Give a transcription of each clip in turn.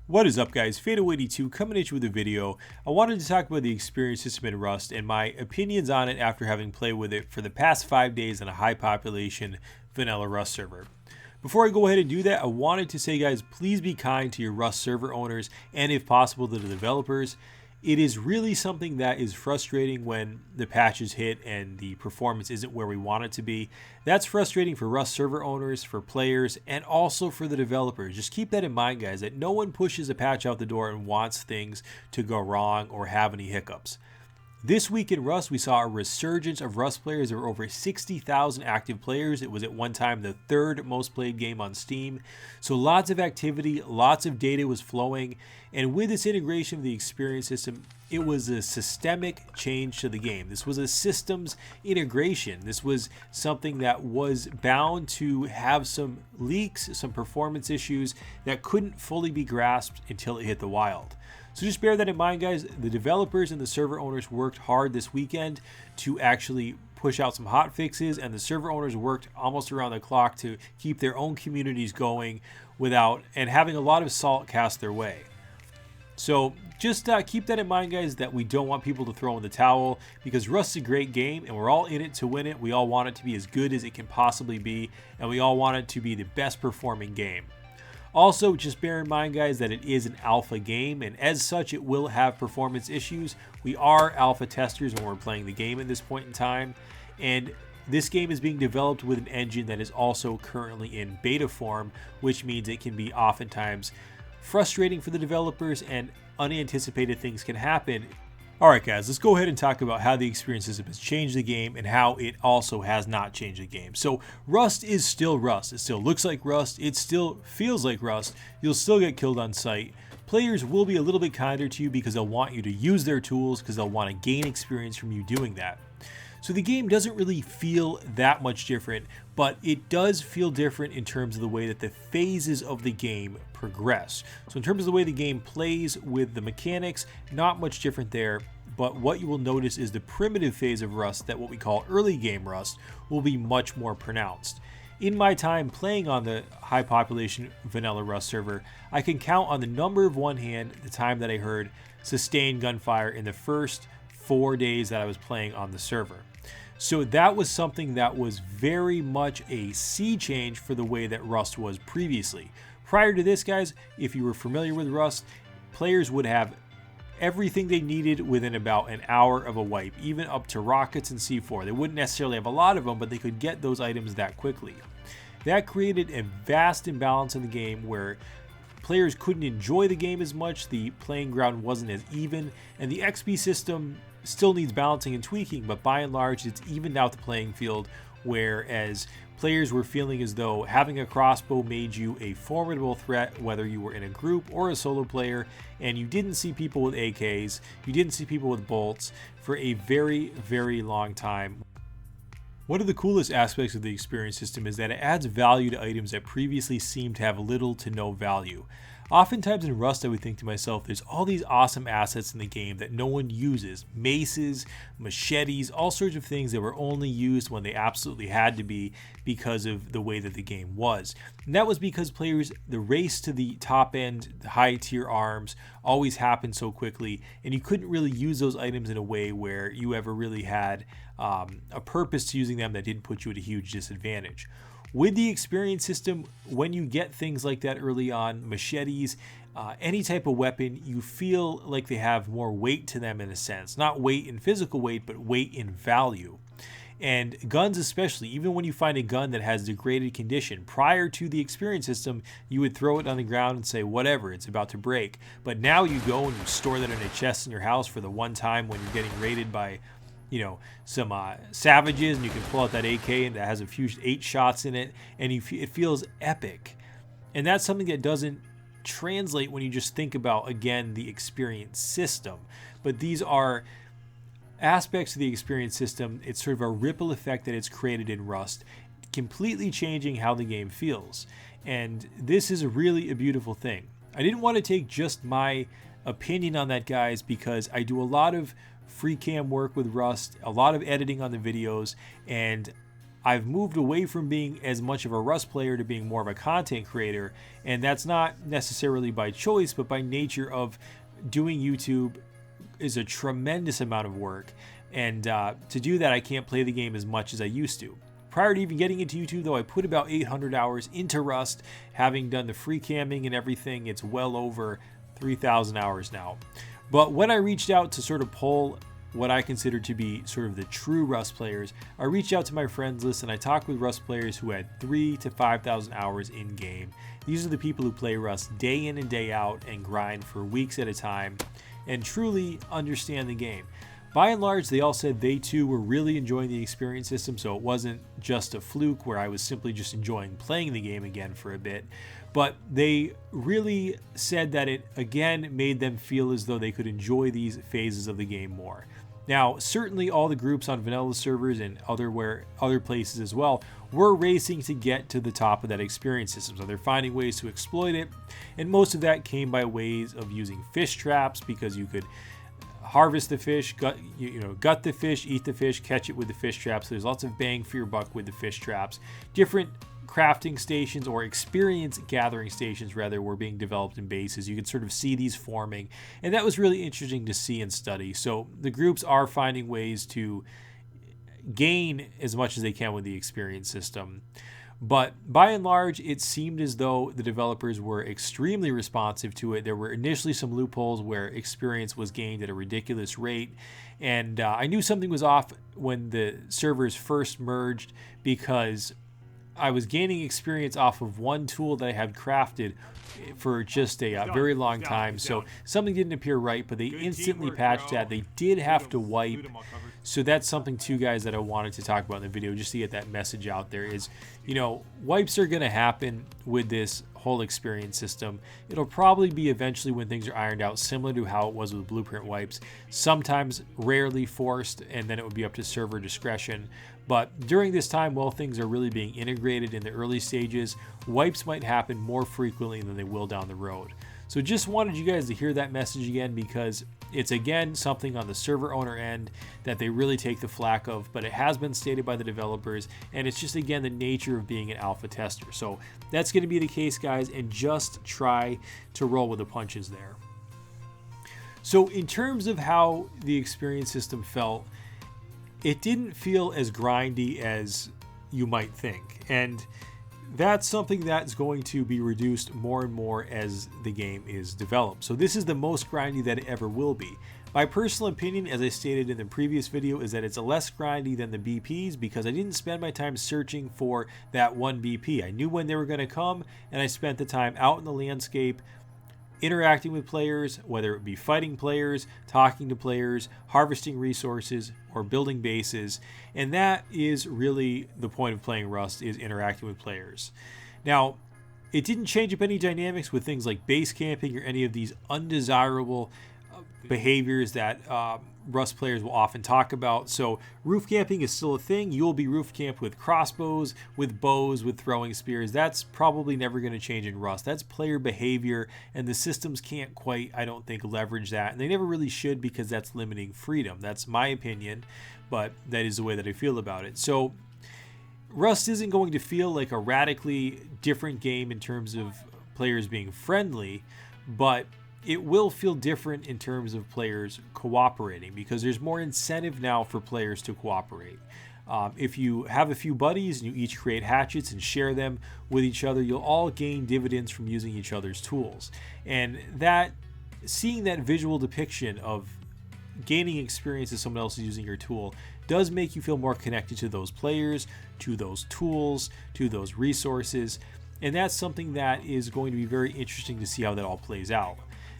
What is up, guys? Fatal82 coming at you with a video. I wanted to talk about the experience system in Rust and my opinions on it after having played with it for the past 5 days on a high population vanilla Rust server. Before I go ahead and do that, I wanted to say, guys, please be kind to your Rust server owners and, if possible, to the developers. It is really something that is frustrating when the patches hit and the performance isn't where we want it to be. That's frustrating for Rust server owners, for players, and also for the developers. Just keep that in mind, guys, that no one pushes a patch out the door and wants things to go wrong or have any hiccups. This week in Rust, we saw a resurgence of Rust players. There were over 60,000 active players. It was at one time the third most played game on Steam. So lots of activity, lots of data was flowing. And with this integration of the experience system, it was a systemic change to the game. This was a systems integration. This was something that was bound to have some leaks, some performance issues that couldn't fully be grasped until it hit the wild. So just bear that in mind, guys. The developers and the server owners worked hard this weekend to actually push out some hot fixes, and the server owners worked almost around the clock to keep their own communities going without and having a lot of salt cast their way. So just keep that in mind, guys, that we don't want people to throw in the towel, because Rust's a great game and we're all in it to win it. We all want it to be as good as it can possibly be, and we all want it to be the best performing game. Also, just bear in mind, guys, that it is an alpha game, and as such, it will have performance issues. We are alpha testers when we're playing the game at this point in time, and this game is being developed with an engine that is also currently in beta form, which means it can be oftentimes frustrating for the developers and unanticipated things can happen. Alright, guys, let's go ahead and talk about how the experience system has changed the game and how it also has not changed the game. So Rust is still Rust. It still looks like Rust. It still feels like Rust. You'll still get killed on sight. Players will be a little bit kinder to you because they'll want you to use their tools, because they'll want to gain experience from you doing that. So the game doesn't really feel that much different, but it does feel different in terms of the way that the phases of the game progress. So in terms of the way the game plays with the mechanics, not much different there, but what you will notice is the primitive phase of Rust, that what we call early game Rust, will be much more pronounced. In my time playing on the high population vanilla Rust server, I can count on the number of one hand the time that I heard sustained gunfire in the first 4 days that I was playing on the server. So that was something that was very much a sea change for the way that Rust was previously. Prior to this, guys, if you were familiar with Rust, players would have everything they needed within about an hour of a wipe, even up to rockets and C4. They wouldn't necessarily have a lot of them, but they could get those items that quickly. That created a vast imbalance in the game where players couldn't enjoy the game as much, the playing ground wasn't as even, and the XP system still needs balancing and tweaking, but by and large it's evened out the playing field, whereas players were feeling as though having a crossbow made you a formidable threat, whether you were in a group or a solo player, and you didn't see people with AKs, you didn't see people with bolts for a very, very long time. One of the coolest aspects of the experience system is that it adds value to items that previously seemed to have little to no value. Oftentimes in Rust, I would think to myself, there's all these awesome assets in the game that no one uses. Maces, machetes, all sorts of things that were only used when they absolutely had to be because of the way that the game was. And that was because players, the race to the top end, the high tier arms, always happened so quickly, and you couldn't really use those items in a way where you ever really had a purpose to using them that didn't put you at a huge disadvantage. With the experience system, when you get things like that early on, machetes, any type of weapon, you feel like they have more weight to them in a sense. Not weight in physical weight, but weight in value. And guns especially, even when you find a gun that has degraded condition, prior to the experience system, you would throw it on the ground and say, whatever, it's about to break. But now you go and you store that in a chest in your house for the one time when you're getting raided by some savages, and you can pull out that AK and that has a few 8 shots in it, and it feels epic. And that's something that doesn't translate when you just think about, again, the experience system. But these are aspects of the experience system. It's sort of a ripple effect that it's created in Rust, completely changing how the game feels. And this is really a beautiful thing. I didn't want to take just my opinion on that, guys, because I do a lot of free cam work with Rust, a lot of editing on the videos, and I've moved away from being as much of a Rust player to being more of a content creator, and that's not necessarily by choice, but by nature of doing YouTube is a tremendous amount of work, and to do that I can't play the game as much as I used to. Prior to even getting into YouTube though, I put about 800 hours into Rust, having done the free camming and everything. It's well over 3,000 hours now. But when I reached out to sort of poll what I consider to be sort of the true Rust players, I reached out to my friends list and I talked with Rust players who had 3,000 to 5,000 hours in game. These are the people who play Rust day in and day out and grind for weeks at a time and truly understand the game. By and large, they all said they too were really enjoying the experience system, so it wasn't just a fluke where I was simply just enjoying playing the game again for a bit, but they really said that it again made them feel as though they could enjoy these phases of the game more. Now, certainly all the groups on vanilla servers and other places as well were racing to get to the top of that experience system, so they're finding ways to exploit it, and most of that came by ways of using fish traps, because you could harvest the fish, gut the fish, eat the fish, catch it with the fish traps. So there's lots of bang for your buck with the fish traps. Different crafting stations, or experience gathering stations rather, were being developed in bases. You could sort of see these forming, and that was really interesting to see and study. So the groups are finding ways to gain as much as they can with the experience system. But by and large, it seemed as though the developers were extremely responsive to it. There were initially some loopholes where experience was gained at a ridiculous rate. And I knew something was off when the servers first merged, because I was gaining experience off of one tool that I had crafted for just a very long time. So something didn't appear right, but they instantly patched that. They did have to wipe. So that's something too, guys, that I wanted to talk about in the video, just to get that message out there is, wipes are going to happen with this whole experience system. It'll probably be eventually when things are ironed out, similar to how it was with Blueprint wipes, sometimes rarely forced, and then it would be up to server discretion. But during this time, while things are really being integrated in the early stages, wipes might happen more frequently than they will down the road. So just wanted you guys to hear that message again, because it's again something on the server owner end that they really take the flack of, but it has been stated by the developers, and it's just again the nature of being an alpha tester. So that's going to be the case, guys, and just try to roll with the punches there. So in terms of how the experience system felt, it didn't feel as grindy as you might think, and that's something that's going to be reduced more and more as the game is developed. So this is the most grindy that it ever will be. My personal opinion, as I stated in the previous video, is that it's less grindy than the BPs, because I didn't spend my time searching for that one BP. I knew when they were going to come, and I spent the time out in the landscape interacting with players, whether it be fighting players, talking to players, harvesting resources, or building bases. And that is really the point of playing Rust, is interacting with players. Now, it didn't change up any dynamics with things like base camping or any of these undesirable behaviors that Rust players will often talk about. So roof camping is still a thing. You'll be roof camped with crossbows, with bows, with throwing spears. That's probably never going to change in Rust. That's player behavior, and the systems can't quite, I don't think, leverage that. And they never really should, because that's limiting freedom. That's my opinion, but that is the way that I feel about it. So Rust isn't going to feel like a radically different game in terms of players being friendly, but it will feel different in terms of players cooperating, because there's more incentive now for players to cooperate. If you have a few buddies and you each create hatchets and share them with each other, you'll all gain dividends from using each other's tools. And that, seeing that visual depiction of gaining experience as someone else is using your tool, does make you feel more connected to those players, to those tools, to those resources. And that's something that is going to be very interesting to see how that all plays out.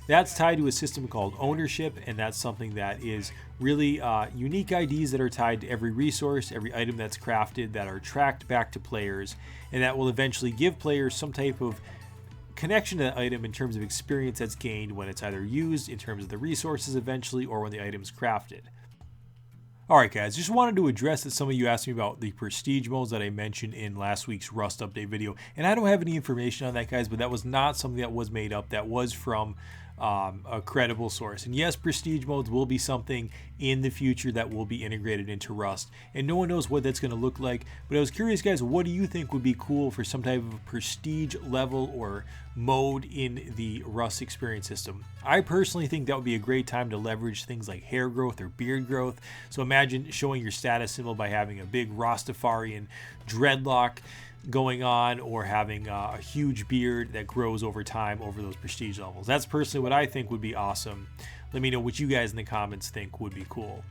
That's tied to a system called ownership, and that's something that is really unique IDs that are tied to every resource, every item that's crafted, that are tracked back to players, and that will eventually give players some type of connection to that item in terms of experience that's gained when it's either used, in terms of the resources eventually, or when the item's crafted. Alright guys, just wanted to address that some of you asked me about the prestige modes that I mentioned in last week's Rust update video, and I don't have any information on that, guys, but that was not something that was made up. That was from a credible source. And yes, prestige modes will be something in the future that will be integrated into Rust, and no one knows what that's going to look like. But I was curious, guys, what do you think would be cool for some type of prestige level or mode in the Rust experience system? I personally think that would be a great time to leverage things like hair growth or beard growth. So imagine showing your status symbol by having a big Rastafarian dreadlock going on, or having a huge beard that grows over time over those prestige levels. That's personally what I think would be awesome. Let me know what you guys in the comments think would be cool.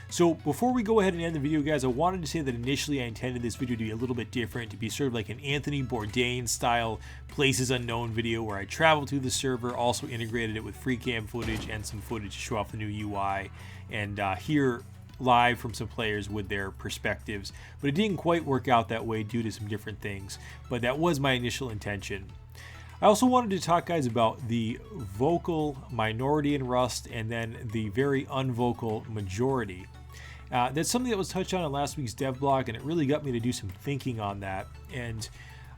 So before we go ahead and end the video, guys, I wanted to say that initially I intended this video to be a little bit different, to be sort of like an Anthony Bourdain style Places Unknown video where I traveled to the server, also integrated it with free cam footage and some footage to show off the new UI, and hear live from some players with their perspectives. But it didn't quite work out that way due to some different things, but that was my initial intention. I also wanted to talk, guys, about the vocal minority in Rust and then the very unvocal majority. That's something that was touched on in last week's dev blog, and it really got me to do some thinking on that. And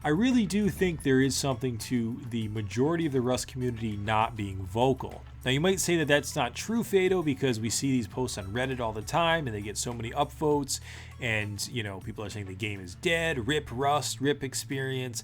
I really do think there is something to the majority of the Rust community not being vocal. Now, you might say that that's not true, Fado, because we see these posts on Reddit all the time and they get so many upvotes, and, you know, people are saying the game is dead, rip Rust, rip experience.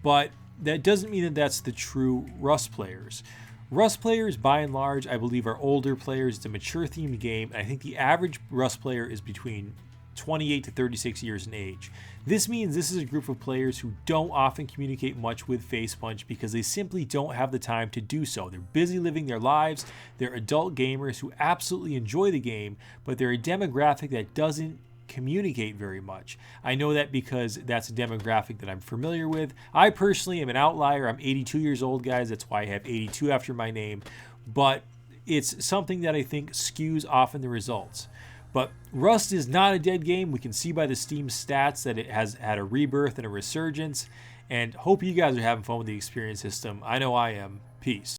But that doesn't mean that that's the true Rust players. Rust players, by and large, I believe are older players. It's a mature themed game, and I think the average Rust player is between 28 to 36 years in age. This means this is a group of players who don't often communicate much with Facepunch because they simply don't have the time to do so. They're busy living their lives. They're adult gamers who absolutely enjoy the game, but they're a demographic that doesn't communicate very much. I know that because that's a demographic that I'm familiar with. I personally am an outlier. I'm 82 years old, guys. That's why I have 82 after my name. But it's something that I think skews often the results. But Rust is not a dead game. We can see by the Steam stats that it has had a rebirth and a resurgence. And hope you guys are having fun with the experience system. I know I am. Peace.